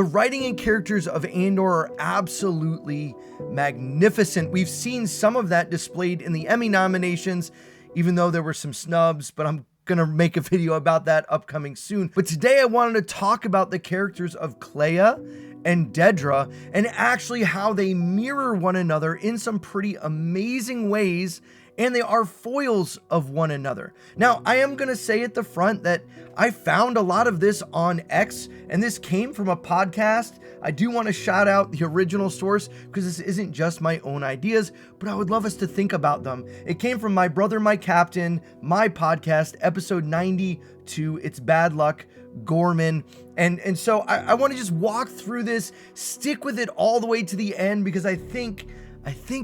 The writing and characters of Andor are absolutely magnificent. We've seen some of that displayed in the Emmy nominations, even though there were some snubs, but I'm gonna make a video about that upcoming soon. But today I wanted to talk about the characters of Klea and Dedra and actually how they mirror one another in some pretty amazing ways, and they are foils of one another. Now, I am gonna say at the front that I found a lot of this on X, and this came from a podcast. I do want to shout out the original source because this isn't just my own ideas, but I would love us to think about them. It came from My Brother, My Captain, my podcast, episode 92, It's Bad Luck, Gorman. And so I want to just walk through this, stick with it all the way to the end, because I think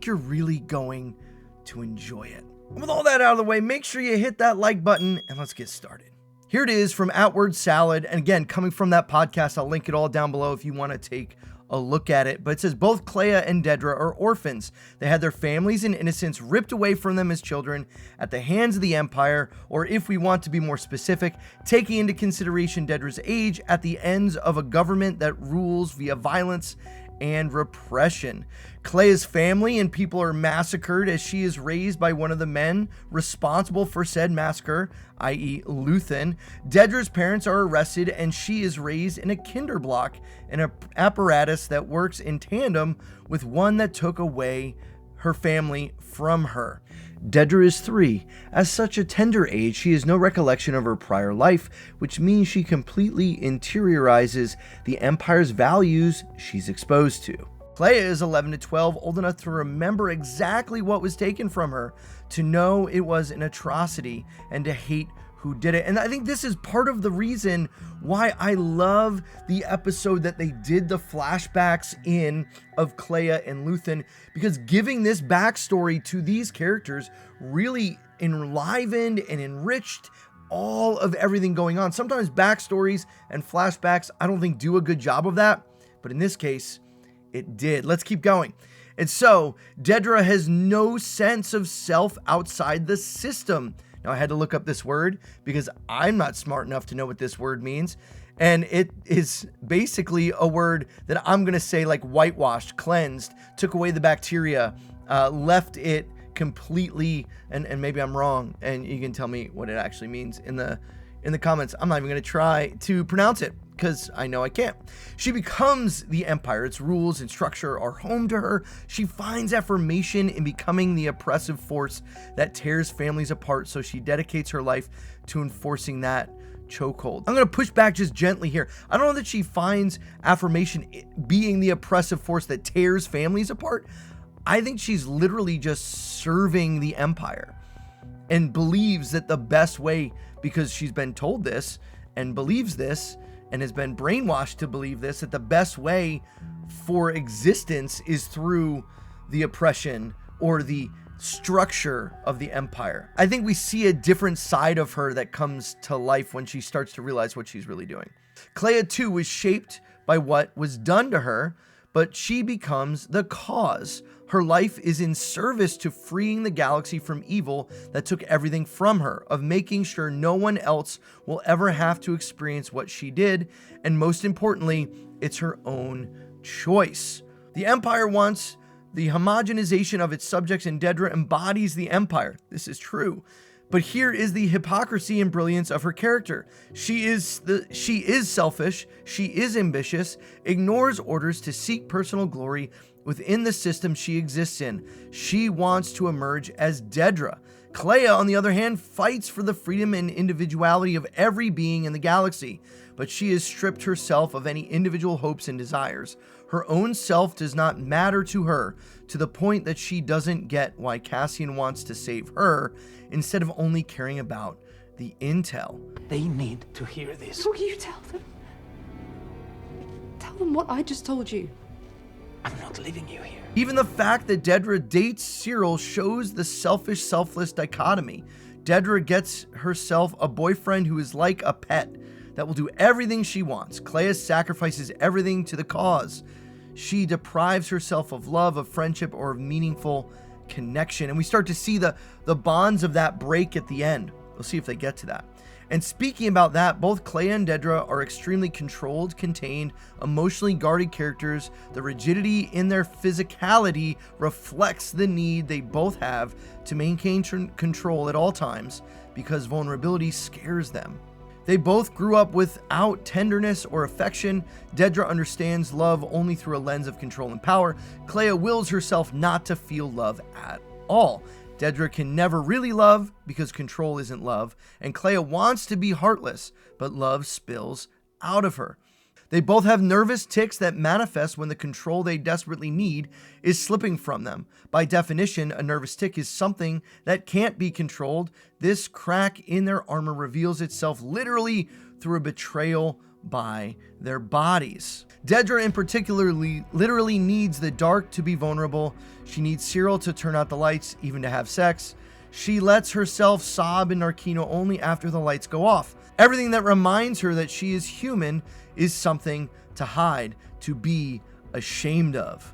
you're really going to enjoy it. With all that out of the way, make sure you hit that like button and let's get started. Here it is from Outward Salad. And again, coming from that podcast, I'll link it all down below if you want to take a look at it. But it says both Klea and Dedra are orphans. They had their families and innocence ripped away from them as children at the hands of the Empire, or if we want to be more specific, taking into consideration Dedra's age, at the ends of a government that rules via violence and repression. Klea's family and people are massacred as she is raised by one of the men responsible for said massacre, i.e. Luthen. Dedra's parents are arrested and she is raised in a kinderblock, an apparatus that works in tandem with one that took away her family from her. Dedra is 3. At such a tender age, she has no recollection of her prior life, which means she completely interiorizes the Empire's values she's exposed to. Klea is 11 to 12, old enough to remember exactly what was taken from her, to know it was an atrocity, and to hate who did it. And I think this is part of the reason why I love the episode that they did the flashbacks in of Klea and Luthen, because giving this backstory to these characters really enlivened and enriched all of everything going on. Sometimes backstories and flashbacks, I don't think do a good job of that, but in this case, it did. Let's keep going. And so, Dedra has no sense of self outside the system. Now, I had to look up this word because I'm not smart enough to know what this word means. And it is basically a word that I'm going to say like whitewashed, cleansed, took away the bacteria, left it completely, and maybe I'm wrong, and you can tell me what it actually means in the comments. I'm not even going to try to pronounce it because I know I can't. She becomes the Empire. Its rules and structure are home to her. She finds affirmation in becoming the oppressive force that tears families apart, so she dedicates her life to enforcing that chokehold. I'm going to push back just gently here. I don't know that she finds affirmation being the oppressive force that tears families apart. I think she's literally just serving the Empire and believes that the best way, because she's been told this and believes this and has been brainwashed to believe this, that the best way for existence is through the oppression or the structure of the Empire. I think we see a different side of her that comes to life when she starts to realize what she's really doing. Klea too was shaped by what was done to her, but she becomes the cause. Her life is in service to freeing the galaxy from evil that took everything from her, of making sure no one else will ever have to experience what she did, and most importantly, it's her own choice. The Empire wants the homogenization of its subjects, and Dedra embodies the Empire. This is true. But here is the hypocrisy and brilliance of her character. She is selfish, she is ambitious, ignores orders to seek personal glory within the system she exists in. She wants to emerge as Dedra. Klea, on the other hand, fights for the freedom and individuality of every being in the galaxy, but she has stripped herself of any individual hopes and desires. Her own self does not matter to her, to the point that she doesn't get why Cassian wants to save her, instead of only caring about the intel. They need to hear this. No, you tell them. Tell them what I just told you. I'm not leaving you here. Even the fact that Dedra dates Cyril shows the selfish, selfless dichotomy. Dedra gets herself a boyfriend who is like a pet that will do everything she wants. Klea sacrifices everything to the cause. She deprives herself of love, of friendship, or of meaningful connection. And we start to see the bonds of that break at the end. We'll see if they get to that. And speaking about that, both Klea and Dedra are extremely controlled, contained, emotionally guarded characters. The rigidity in their physicality reflects the need they both have to maintain control at all times because vulnerability scares them. They both grew up without tenderness or affection. Dedra understands love only through a lens of control and power. Klea wills herself not to feel love at all. Dedra can never really love because control isn't love, and Klea wants to be heartless, but love spills out of her. They both have nervous tics that manifest when the control they desperately need is slipping from them. By definition, a nervous tic is something that can't be controlled. This crack in their armor reveals itself literally through a betrayal by their bodies. Dedra in particular literally needs the dark to be vulnerable. She needs Cyril to turn out the lights, even to have sex. She lets herself sob in Narkino only after the lights go off. Everything that reminds her that she is human is something to hide, to be ashamed of.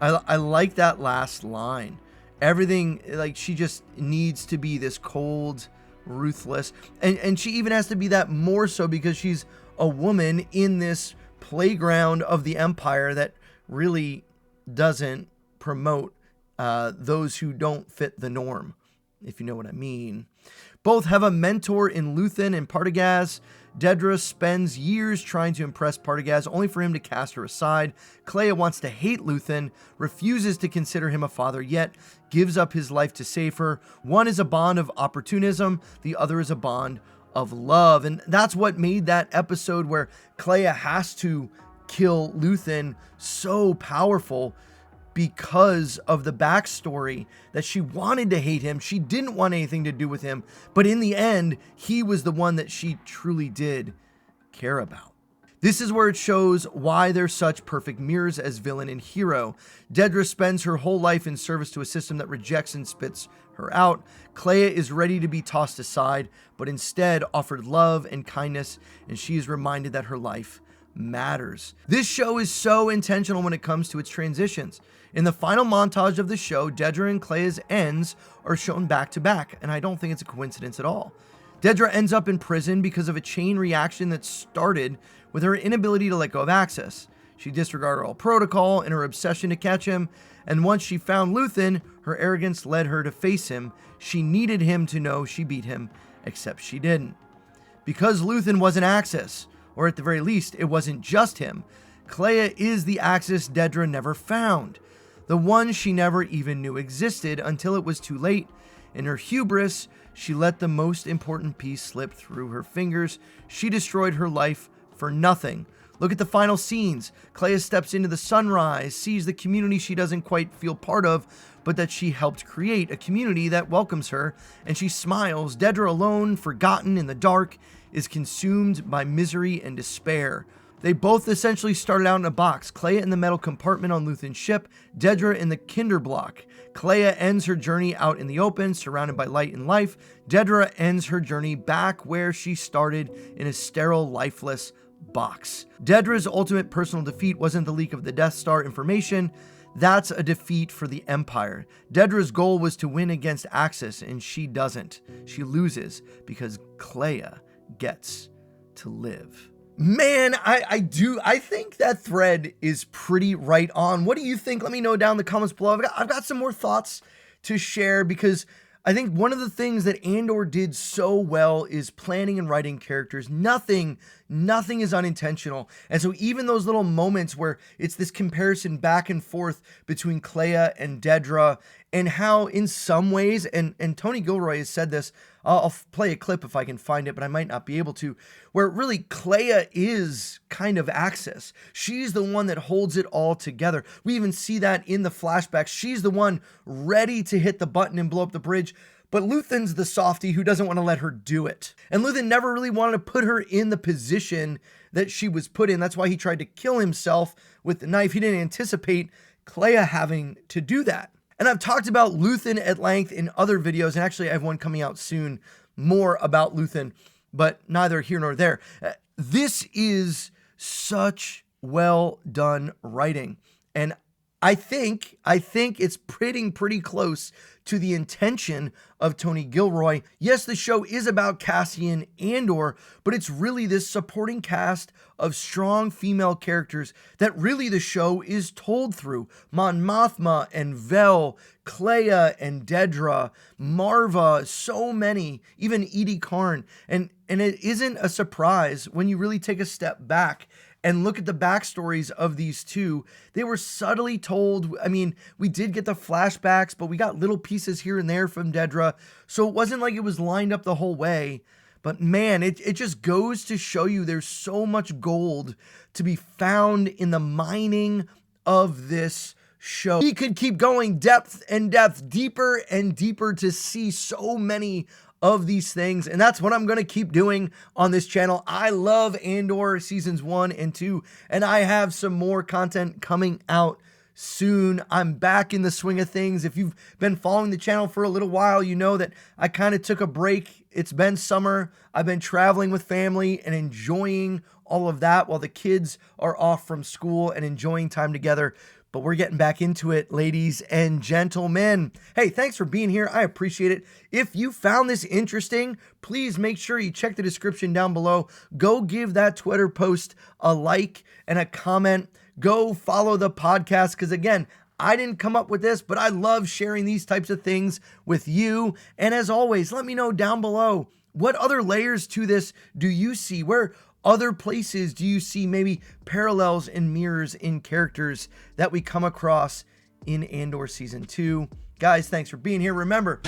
I like that last line. Everything, like, she just needs to be this cold, ruthless, and she even has to be that more so because she's a woman in this playground of the Empire that really doesn't promote those who don't fit the norm, if you know what I mean. Both have a mentor in Luthen and Partagaz. Dedra spends years trying to impress Partagaz, only for him to cast her aside. Klea wants to hate Luthen, refuses to consider him a father, yet gives up his life to save her. One is a bond of opportunism, the other is a bond of love. And that's what made that episode where Klea has to kill Luthen so powerful, because of the backstory that she wanted to hate him. She didn't want anything to do with him, but in the end, he was the one that she truly did care about. This is where it shows why they're such perfect mirrors as villain and hero. Dedra spends her whole life in service to a system that rejects and spits her out. Klea is ready to be tossed aside, but instead offered love and kindness, and she is reminded that her life matters. This show is so intentional when it comes to its transitions. In the final montage of the show, Dedra and Klea's ends are shown back to back, and I don't think it's a coincidence at all. Dedra ends up in prison because of a chain reaction that started with her inability to let go of Axis. She disregarded all protocol in her obsession to catch him, and once she found Luthen, her arrogance led her to face him. She needed him to know she beat him, except she didn't. Because Luthen wasn't Axis, or at the very least, it wasn't just him, Klea is the Axis Dedra never found. The one she never even knew existed until it was too late. In her hubris, she let the most important piece slip through her fingers. She destroyed her life for nothing. Look at the final scenes. Klea steps into the sunrise, sees the community she doesn't quite feel part of, but that she helped create, a community that welcomes her, and she smiles. Dedra, alone, forgotten in the dark, is consumed by misery and despair. They both essentially started out in a box, Klea in the metal compartment on Luthen's ship, Dedra in the Kinder block. Klea ends her journey out in the open, surrounded by light and life. Dedra ends her journey back where she started, in a sterile, lifeless box. Dedra's ultimate personal defeat wasn't the leak of the Death Star information. That's a defeat for the Empire. Dedra's goal was to win against Axis, and she doesn't. She loses because Klea gets to live. Man, I think that thread is pretty right on. What do you think? Let me know down in the comments below. I've got some more thoughts to share, because I think one of the things that Andor did so well is planning and writing characters. Nothing is unintentional. And so even those little moments where it's this comparison back and forth between Klea and Dedra, and how in some ways, and Tony Gilroy has said this, I'll play a clip if I can find it, but I might not be able to, where really Klea is kind of Axis. She's the one that holds it all together. We even see that in the flashbacks. She's the one ready to hit the button and blow up the bridge, but Luthen's the softie who doesn't want to let her do it. And Luthen never really wanted to put her in the position that she was put in. That's why he tried to kill himself with the knife. He didn't anticipate Klea having to do that. And I've talked about Luthen at length in other videos, and actually I have one coming out soon more about Luthen, but neither here nor there. This is such well done writing, and I think it's pretty close to the intention of Tony Gilroy. Yes, the show is about Cassian Andor, but it's really this supporting cast of strong female characters that really the show is told through. Mon Mothma and Vel, Klea and Dedra, Marva, so many, even Edie Karn. And it isn't a surprise when you really take a step back and look at the backstories of these two. They were subtly told. I mean, we did get the flashbacks, but we got little pieces here and there from Dedra. So it wasn't like it was lined up the whole way. But man, it just goes to show you there's so much gold to be found in the mining of this show. We could keep going depth and depth, deeper and deeper to see so many of these things, and that's what I'm going to keep doing on this channel. I love Andor seasons 1 and 2, and I have some more content coming out soon. I'm back in the swing of things. If you've been following the channel for a little while, you know that I kind of took a break. It's been summer. I've been traveling with family and enjoying all of that while the kids are off from school and enjoying time together. But we're getting back into it, ladies and gentlemen. Hey, thanks for being here. I appreciate it. If you found this interesting, please make sure you check the description down below. Go give that Twitter post a like and a comment. Go follow the podcast, because again, I didn't come up with this, but I love sharing these types of things with you. And as always, let me know down below, what other layers to this do you see? Where other places do you see maybe parallels and mirrors in characters that we come across in Andor Season 2? Guys, thanks for being here. Remember,